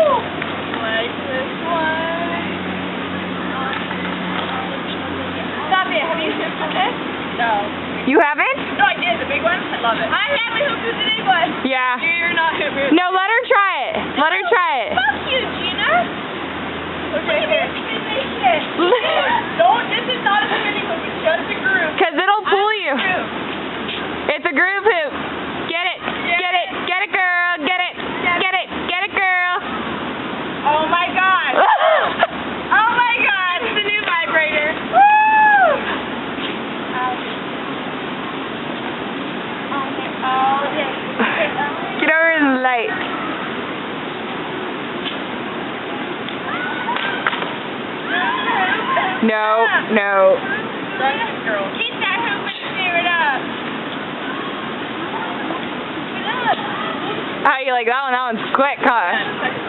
Like this one. Stop it. Have you hooped with this? No. You haven't? No, I did. The big one. I love it. I haven't hooped with the big one. Yeah. You're not hooping. No, let her try it. Let her try it. Fuck you, Gina. Okay, here. Don't. This is not a spinning hoop. It's just a groove. Because it'll pull you. Groove. It's a groove hoop. Get it. Get it. Get it, girl. Get it. Get it. Get it, girl. Oh my God. Oh my God. It's a new vibrator. Woo! Get over in the light. No, no. Girl. Keep that hoop and steer it up. How you like that one? That one's quick, huh?